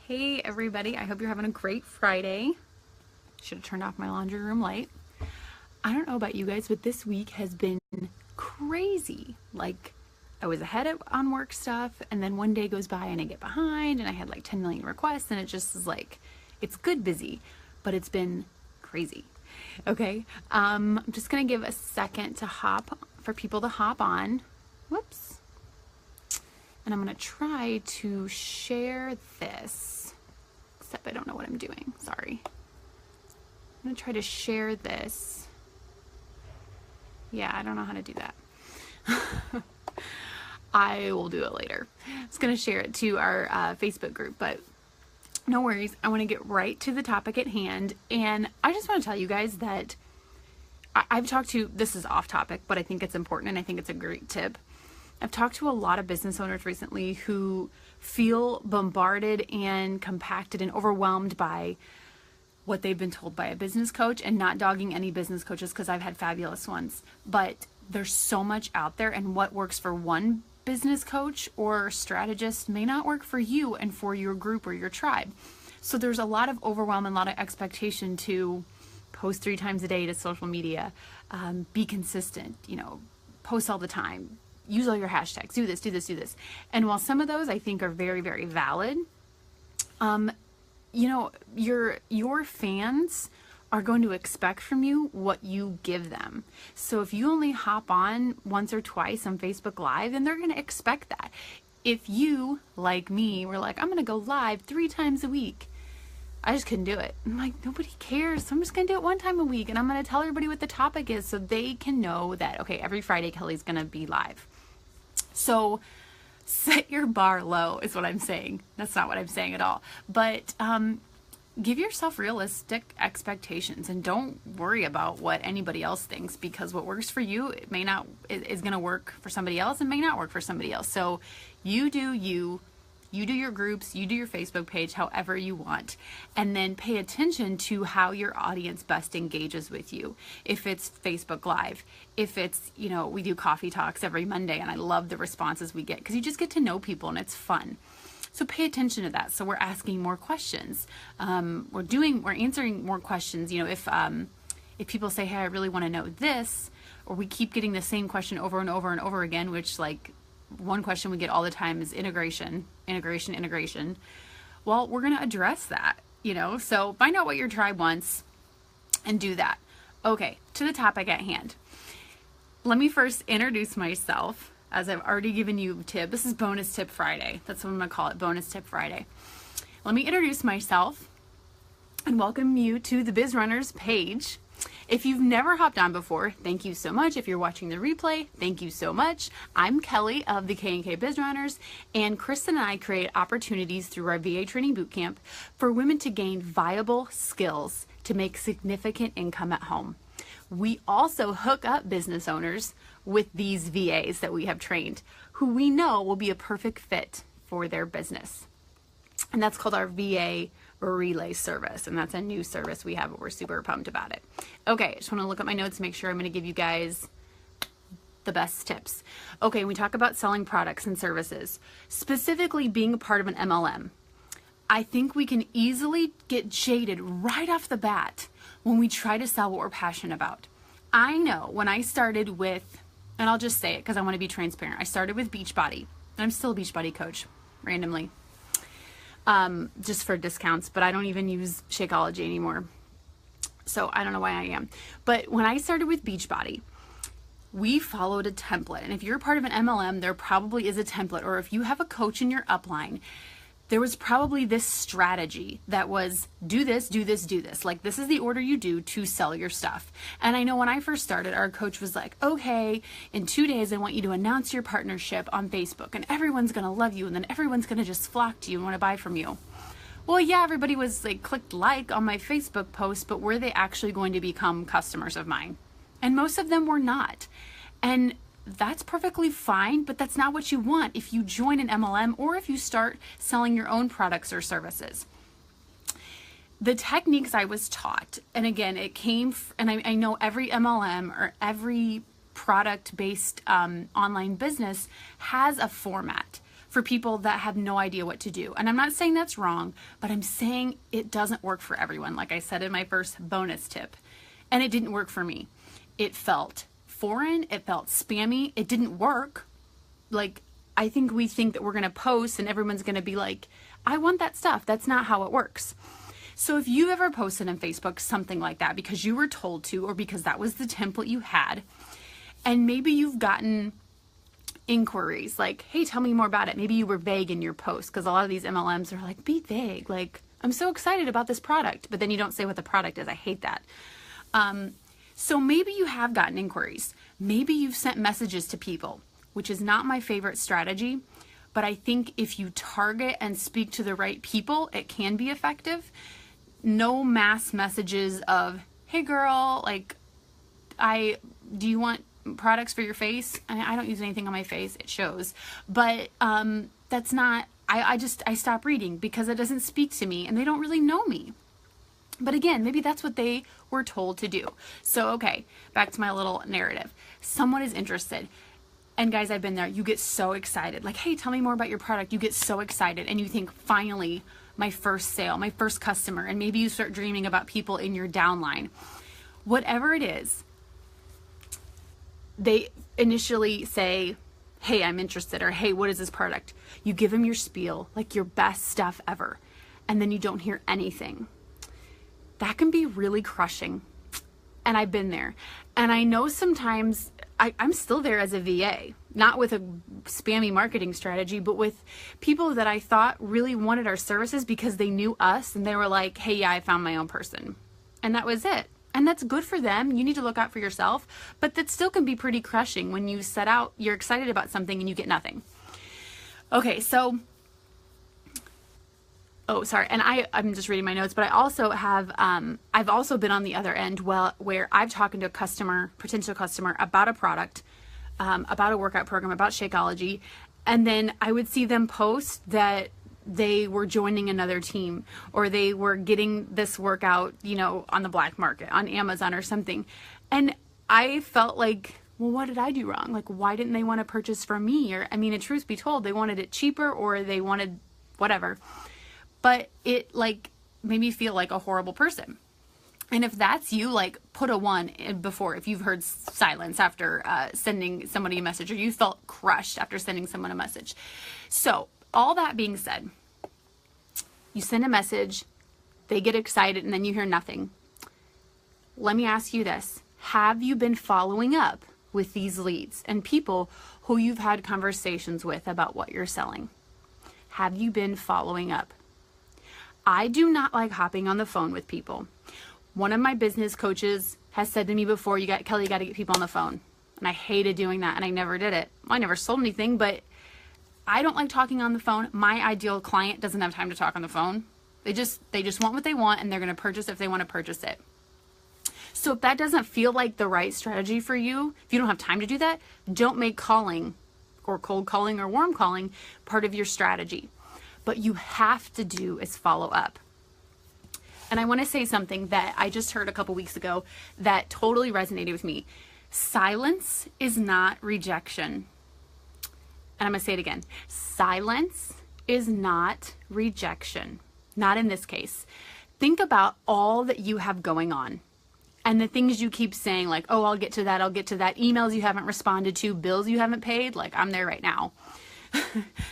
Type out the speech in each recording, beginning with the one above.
Hey everybody, I hope you're having a great Friday. Should have turned off my laundry room light. I don't know about you guys, but this week has been crazy. Like, I was on work stuff, and then one day goes by and I get behind, and I had like 10 million requests, and it just is like, it's good busy, but it's been crazy. Okay, I'm just gonna give a second for people to hop on. Whoops. And I'm gonna try to share this, except I don't know what I'm doing, sorry. I'm gonna try to share this. Yeah, I don't know how to do that. I will do it later. I was gonna share it to our Facebook group, but no worries. I wanna get right to the topic at hand. And I just wanna tell you guys that I've talked to, this is off topic, but I think it's important and I think it's a great tip. I've talked to a lot of business owners recently who feel bombarded and compacted and overwhelmed by what they've been told by a business coach, and not dogging any business coaches because I've had fabulous ones. But there's so much out there, and what works for one business coach or strategist may not work for you and for your group or your tribe. So there's a lot of overwhelm and a lot of expectation to post 3 times a day to social media, be consistent, post all the time. Use all your hashtags, do this, do this, do this. And while some of those I think are very, very valid, your fans are going to expect from you what you give them. So if you only hop on once or twice on Facebook Live, then they're going to expect that. If you, like me, were like, I'm going to go live 3 times a week, I just couldn't do it. I'm like, nobody cares. So I'm just going to do it 1 time a week, and I'm going to tell everybody what the topic is so they can know that, okay, every Friday Kelly's going to be live. So set your bar low is what I'm saying. That's not what I'm saying at all. But give yourself realistic expectations, and don't worry about what anybody else thinks, because what works for you is going to work for somebody else and may not work for somebody else. So you do your groups, you do your Facebook page however you want, and then pay attention to how your audience best engages with you. If it's Facebook Live, if it's, we do coffee talks every Monday, and I love the responses we get because you just get to know people and it's fun. So pay attention to that. So we're asking more questions. We're answering more questions. If people say, hey, I really want to know this, or we keep getting the same question over and over and over again, which one question we get all the time is integration. Well, we're going to address that, so find out what your tribe wants and do that. Okay, to the topic at hand. Let me first introduce myself, as I've already given you a tip. This is Bonus Tip Friday. That's what I'm going to call it, Bonus Tip Friday. Let me introduce myself and welcome you to the Biz Runners page. If you've never hopped on before, thank you so much. If you're watching the replay, thank you so much. I'm Kelly of the K&K Biz Runners, and Kristen and I create opportunities through our VA training bootcamp for women to gain viable skills to make significant income at home. We also hook up business owners with these VAs that we have trained, who we know will be a perfect fit for their business. And that's called our VA Relay service, and that's a new service we have, but we're super pumped about it. Okay, just want to look at my notes, make sure I'm going to give you guys the best tips. Okay, we talk about selling products and services, specifically being a part of an MLM. I think we can easily get jaded right off the bat when we try to sell what we're passionate about. I know when I started with, and I'll just say it because I want to be transparent, I started with Beachbody, and I'm still a Beachbody coach, randomly. Just for discounts, but I don't even use Shakeology anymore. So I don't know why I am. But when I started with Beachbody, we followed a template. And if you're part of an MLM, there probably is a template. Or if you have a coach in your upline, there was probably this strategy that was do this, do this, do this. Like, this is the order you do to sell your stuff. And I know when I first started, our coach was like, okay, in 2 days, I want you to announce your partnership on Facebook, and everyone's going to love you, and then everyone's going to just flock to you and want to buy from you. Well, yeah, everybody was clicked like on my Facebook post, but were they actually going to become customers of mine? And most of them were not. And that's perfectly fine, but that's not what you want if you join an MLM or if you start selling your own products or services. The techniques I was taught, and again, it came, and I know every MLM or every product-based online business has a format. for people that have no idea what to do. And I'm not saying that's wrong, but I'm saying it doesn't work for everyone, like I said in my first bonus tip. And it didn't work for me. It felt foreign, it felt spammy, it didn't work. Like, I think we think that we're going to post and everyone's going to be like, I want that stuff. That's not how it works. So if you've ever posted on Facebook something like that because you were told to, or because that was the template you had, and maybe you've gotten inquiries like, hey, tell me more about it. Maybe you were vague in your post, because a lot of these MLMs are like, be vague. Like, I'm so excited about this product, but then you don't say what the product is. I hate that. So maybe you have gotten inquiries. Maybe you've sent messages to people, which is not my favorite strategy. But I think if you target and speak to the right people, it can be effective. No mass messages of, hey girl, like, do you want products for your face? I don't use anything on my face. It shows. But that's not, I stop reading because it doesn't speak to me and they don't really know me. But again, maybe that's what they were told to do. So, okay, back to my little narrative. Someone is interested. And guys, I've been there. You get so excited. Like, hey, tell me more about your product. You get so excited and you think, finally, my first sale, my first customer. And maybe you start dreaming about people in your downline. Whatever it is, they initially say, hey, I'm interested, or hey, what is this product? You give them your spiel, like your best stuff ever, and then you don't hear anything. That can be really crushing. And I've been there. And I know sometimes I'm still there as a VA, not with a spammy marketing strategy, but with people that I thought really wanted our services because they knew us and they were like, hey, yeah, I found my own person. And that was it. And that's good for them. You need to look out for yourself, but that still can be pretty crushing when you set out, you're excited about something and you get nothing. Okay, so, oh, sorry. And I'm just reading my notes, but I also have, I've also been on the other end where I've talked to a customer, potential customer, about a product, about a workout program, about Shakeology. And then I would see them post that they were joining another team, or they were getting this workout, you know, on the black market, on Amazon or something. And I felt like, well, what did I do wrong? Like, why didn't they want to purchase from me? Or, I mean, in truth be told, they wanted it cheaper, or they wanted whatever. But it like made me feel like a horrible person. And if that's you, like, put a 1 before if you've heard silence after sending somebody a message, or you felt crushed after sending someone a message. So all that being said, you send a message, they get excited, and then you hear nothing. Let me ask you this. Have you been following up with these leads and people who you've had conversations with about what you're selling? Have you been following up? I do not like hopping on the phone with people. One of my business coaches has said to me before, Kelly, you got to get people on the phone. And I hated doing that, and I never did it. I never sold anything, but I don't like talking on the phone. My ideal client doesn't have time to talk on the phone. They just want what they want, and they're going to purchase if they want to purchase it. So if that doesn't feel like the right strategy for you, if you don't have time to do that, don't make calling or cold calling or warm calling part of your strategy. But you have to do is follow up. And I want to say something that I just heard a couple weeks ago that totally resonated with me. Silence is not rejection. And I'm going to say it again. Silence is not rejection. Not in this case. Think about all that you have going on. And the things you keep saying, like, oh, I'll get to that, I'll get to that. Emails you haven't responded to, bills you haven't paid. Like, I'm there right now.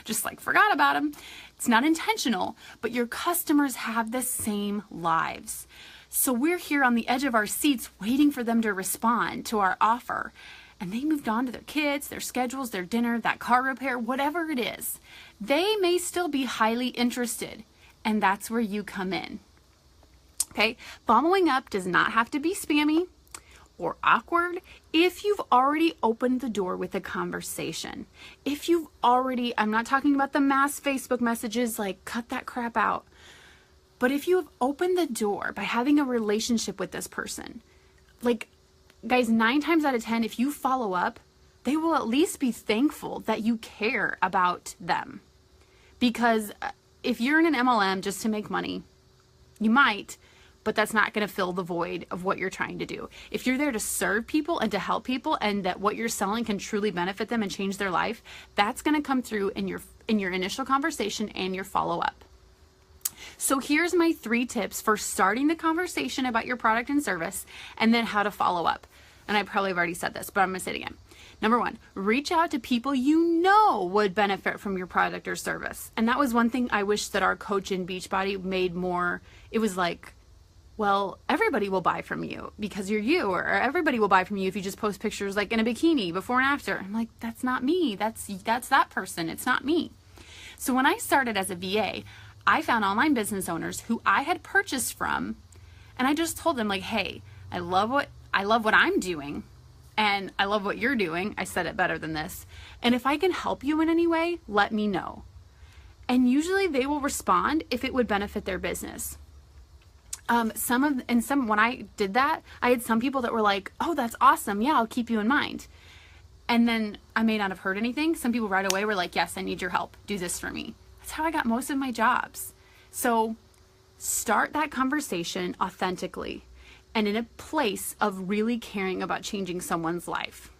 Just like forgot about them. It's not intentional, but your customers have the same lives. So we're here on the edge of our seats waiting for them to respond to our offer. And they moved on to their kids, their schedules, their dinner, that car repair, whatever it is. They may still be highly interested, and that's where you come in. Okay? Following up does not have to be spammy or awkward if you've already opened the door with a conversation. If you've already, I'm not talking about the mass Facebook messages, like cut that crap out. But if you have opened the door by having a relationship with this person, like, guys, 9 times out of 10, if you follow up, they will at least be thankful that you care about them. Because if you're in an MLM just to make money, you might, but that's not going to fill the void of what you're trying to do. If you're there to serve people and to help people, and that what you're selling can truly benefit them and change their life, that's going to come through in your initial conversation and your follow-up. So here's my 3 tips for starting the conversation about your product and service, and then how to follow up. And I probably have already said this, but I'm going to say it again. Number 1, reach out to people you know would benefit from your product or service. And that was one thing I wish that our coach in Beachbody made more. It was like, well, everybody will buy from you because you're you, or everybody will buy from you if you just post pictures like in a bikini before and after. I'm like, that's not me. That's that person. It's not me. So when I started as a VA, I found online business owners who I had purchased from, and I just told them like, hey, I love what I'm doing, and I love what you're doing. I said it better than this. And if I can help you in any way, let me know. And usually they will respond if it would benefit their business. When I did that, I had some people that were like, oh, that's awesome. Yeah, I'll keep you in mind. And then I may not have heard anything. Some people right away were like, yes, I need your help. Do this for me. That's how I got most of my jobs. So start that conversation authentically and in a place of really caring about changing someone's life.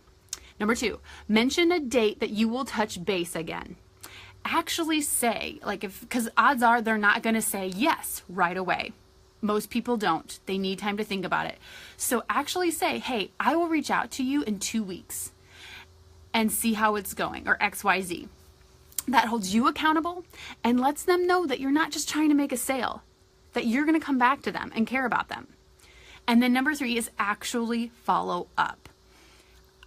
Number 2, mention a date that you will touch base again. Actually say, because odds are they're not going to say yes right away. Most people don't. They need time to think about it. So actually say, hey, I will reach out to you in 2 weeks and see how it's going, or XYZ. That holds you accountable and lets them know that you're not just trying to make a sale, that you're going to come back to them and care about them. And then number 3 is actually follow up.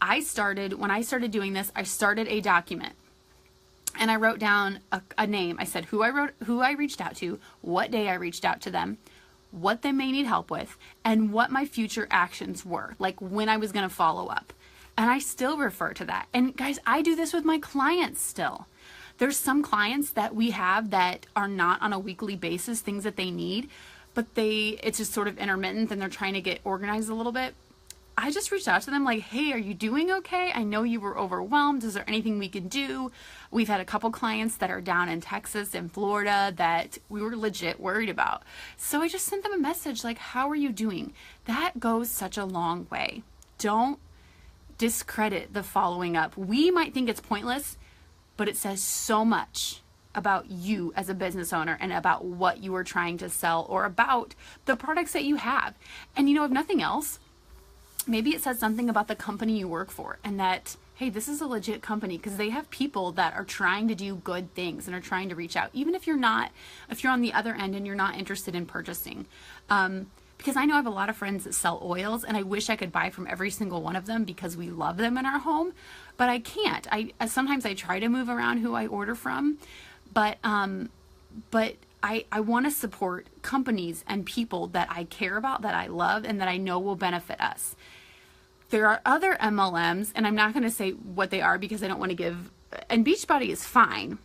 When I started doing this, I started a document and I wrote down a name. I said who I reached out to, what day I reached out to them, what they may need help with, and what my future actions were, like when I was going to follow up. And I still refer to that. And guys, I do this with my clients still. There's some clients that we have that are not on a weekly basis, things that they need, but it's just sort of intermittent and they're trying to get organized a little bit. I just reached out to them like, hey, are you doing okay? I know you were overwhelmed. Is there anything we can do? We've had a couple clients that are down in Texas and Florida that we were legit worried about. So I just sent them a message like, how are you doing? That goes such a long way. Don't discredit the following up. We might think it's pointless, but it says so much about you as a business owner and about what you are trying to sell or about the products that you have. And if nothing else, maybe it says something about the company you work for and that, hey, this is a legit company because they have people that are trying to do good things and are trying to reach out, even if you're on the other end and you're not interested in purchasing. Because I know I have a lot of friends that sell oils and I wish I could buy from every single one of them because we love them in our home, but I can't. Sometimes I try to move around who I order from, but I want to support companies and people that I care about, that I love, and that I know will benefit us. There are other MLMs, and I'm not going to say what they are because I don't want to give, and Beachbody is fine.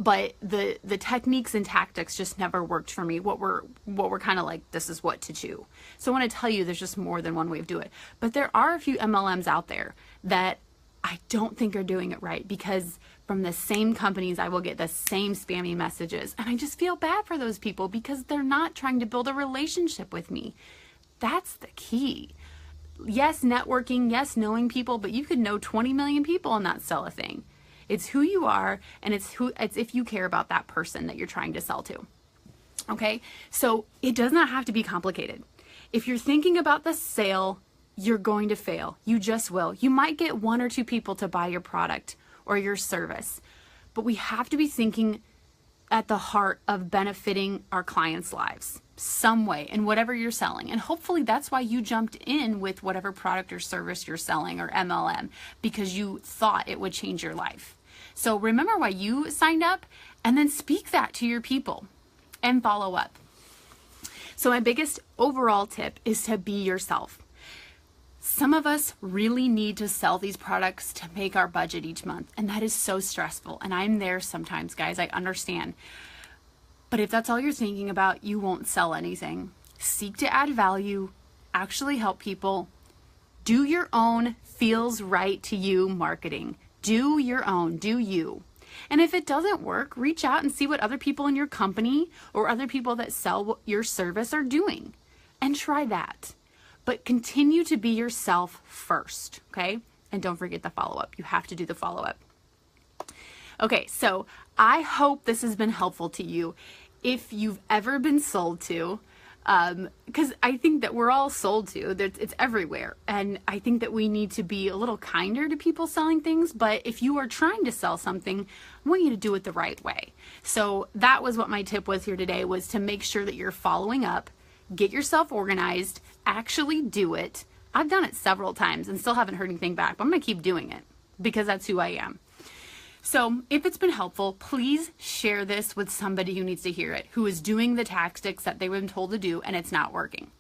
But the techniques and tactics just never worked for me. What we're kind of like, this is what to do. So I want to tell you, there's just more than one way of doing it. But there are a few MLMs out there that I don't think are doing it right, because from the same companies, I will get the same spammy messages. And I just feel bad for those people because they're not trying to build a relationship with me. That's the key. Yes, networking, yes, knowing people, but you could know 20 million people and not sell a thing. It's who you are, and it's if you care about that person that you're trying to sell to. Okay? So it does not have to be complicated. If you're thinking about the sale, you're going to fail. You just will. You might get 1 or 2 people to buy your product or your service, but we have to be thinking at the heart of benefiting our clients' lives some way in whatever you're selling. And hopefully that's why you jumped in with whatever product or service you're selling, or MLM, because you thought it would change your life. So remember why you signed up, and then speak that to your people and follow up. So my biggest overall tip is to be yourself. Some of us really need to sell these products to make our budget each month, and that is so stressful. And I'm there sometimes, guys, I understand. But if that's all you're thinking about, you won't sell anything. Seek to add value, actually help people. Do your own feels right to you marketing. Do your own, do you. And if it doesn't work, reach out and see what other people in your company or other people that sell your service are doing and try that. But continue to be yourself first, okay? And don't forget the follow-up. You have to do the follow-up. Okay, so I hope this has been helpful to you. If you've ever been sold to, because I think that we're all sold to, it's everywhere. And I think that we need to be a little kinder to people selling things. But if you are trying to sell something, I want you to do it the right way. So that was what my tip was here today, was to make sure that you're following up, get yourself organized, actually do it. I've done it several times and still haven't heard anything back, but I'm going to keep doing it because that's who I am. So if it's been helpful, please share this with somebody who needs to hear it, who is doing the tactics that they've been told to do and it's not working.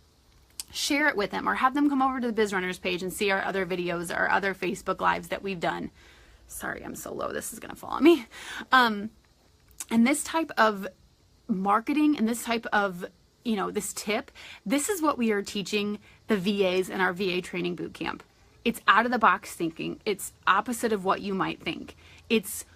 Share it with them or have them come over to the Biz Runners page and see our other videos or other Facebook Lives that we've done. Sorry, I'm so low. This is going to fall on me. And this type of marketing and this type of, this tip, this is what we are teaching the VAs in our VA training boot camp. It's out of the box thinking. It's opposite of what you might think. It's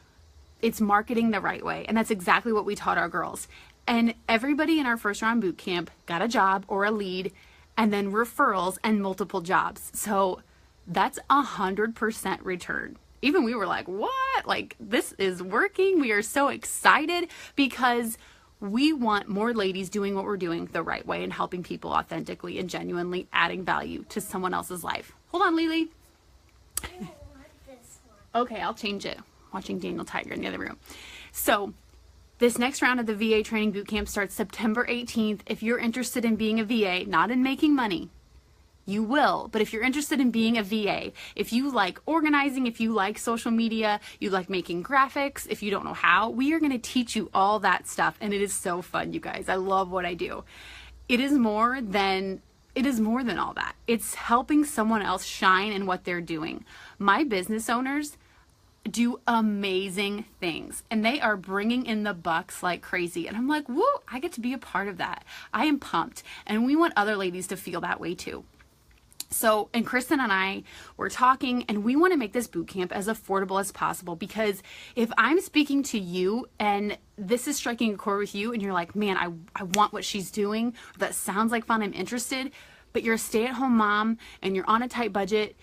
marketing the right way. And that's exactly what we taught our girls. And everybody in our first round boot camp got a job or a lead and then referrals and multiple jobs. So that's 100% return. Even we were like, what? Like, this is working. We are so excited because we want more ladies doing what we're doing the right way and helping people authentically and genuinely adding value to someone else's life. Hold on, Lily. I don't want this one. Okay, I'll change it. Watching Daniel Tiger in the other room. So this next round of the VA training boot camp starts September 18th. If you're interested in being a VA, not in making money, you will. But if you're interested in being a VA, if you like organizing, if you like social media, you like making graphics, if you don't know how, we are going to teach you all that stuff. And it is so fun, you guys. I love what I do. It is more than all that. It's helping someone else shine in what they're doing. My business owners do amazing things and they are bringing in the bucks like crazy. And I'm like, woo, I get to be a part of that. I am pumped. And we want other ladies to feel that way too. So, and Kristen and I were talking and we want to make this boot camp as affordable as possible, because if I'm speaking to you and this is striking a chord with you and you're like, man, I want what she's doing. That sounds like fun. I'm interested, but you're a stay-at-home mom and you're on a tight budget.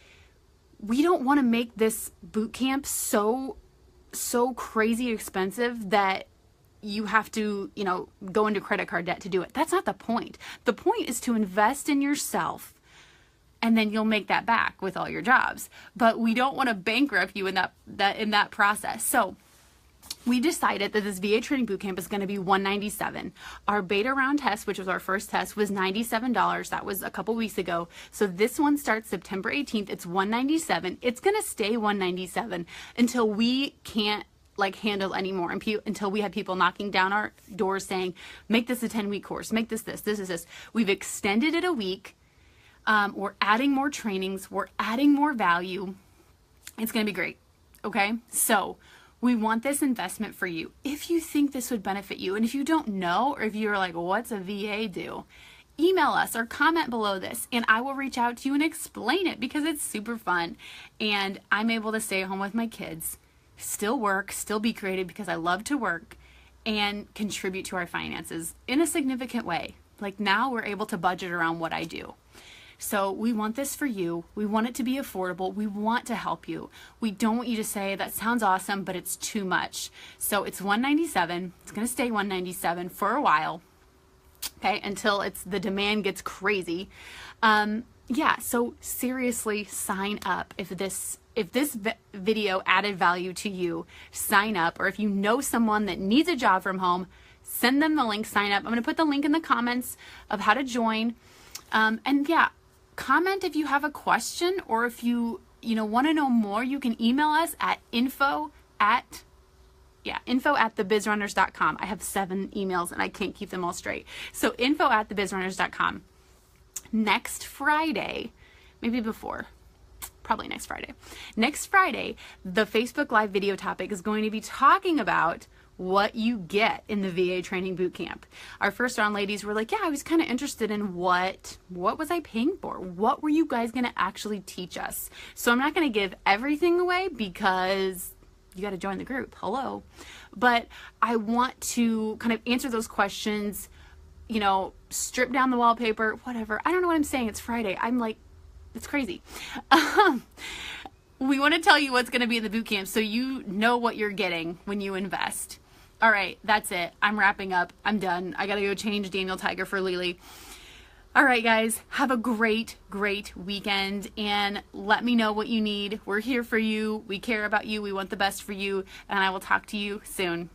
We don't want to make this boot camp so crazy expensive that you have to, go into credit card debt to do it. That's not the point. The point is to invest in yourself and then you'll make that back with all your jobs. But we don't want to bankrupt you in that process. So we decided that this VA training bootcamp is going to be $197. Our beta round test, which was our first test, was $97. That was a couple weeks ago. So this one starts September 18th. It's $197. It's going to stay $197 until we can't handle anymore, and until we have people knocking down our doors saying, make this a 10-week course, make this. We've extended it a week. We're adding more trainings. We're adding more value. It's going to be great. Okay. So we want this investment for you. If you think this would benefit you, and if you don't know, or if you're like, what's a VA do? Email us or comment below this and I will reach out to you and explain it, because it's super fun. And I'm able to stay at home with my kids, still work, still be creative because I love to work, and contribute to our finances in a significant way. Like now we're able to budget around what I do. So we want this for you. We want it to be affordable. We want to help you. We don't want you to say, that sounds awesome, but it's too much. So it's $197. It's going to stay $197 for a while. Okay, until the demand gets crazy. Yeah, so seriously sign up. If this video added value to you, sign up. Or if you know someone that needs a job from home, send them the link, sign up. I'm going to put the link in the comments of how to join. And yeah, comment if you have a question, or if you want to know more, you can email us at info@thebizrunners.com. I have 7 emails and I can't keep them all straight. So info@thebizrunners.com. Next Friday, maybe before, probably next Friday. Next Friday, the Facebook Live video topic is going to be talking about what you get in the VA training boot camp. Our first round ladies were like, yeah, I was kind of interested in what was I paying for? What were you guys going to actually teach us? So I'm not going to give everything away because you got to join the group. Hello. But I want to kind of answer those questions, you know, strip down the wallpaper, whatever. I don't know what I'm saying. It's Friday. I'm like, it's crazy. We want to tell you what's going to be in the boot camp so you know what you're getting when you invest. All right, that's it. I'm wrapping up. I'm done. I got to go change Daniel Tiger for Lily. All right, guys, have a great, great weekend, and let me know what you need. We're here for you. We care about you. We want the best for you, and I will talk to you soon.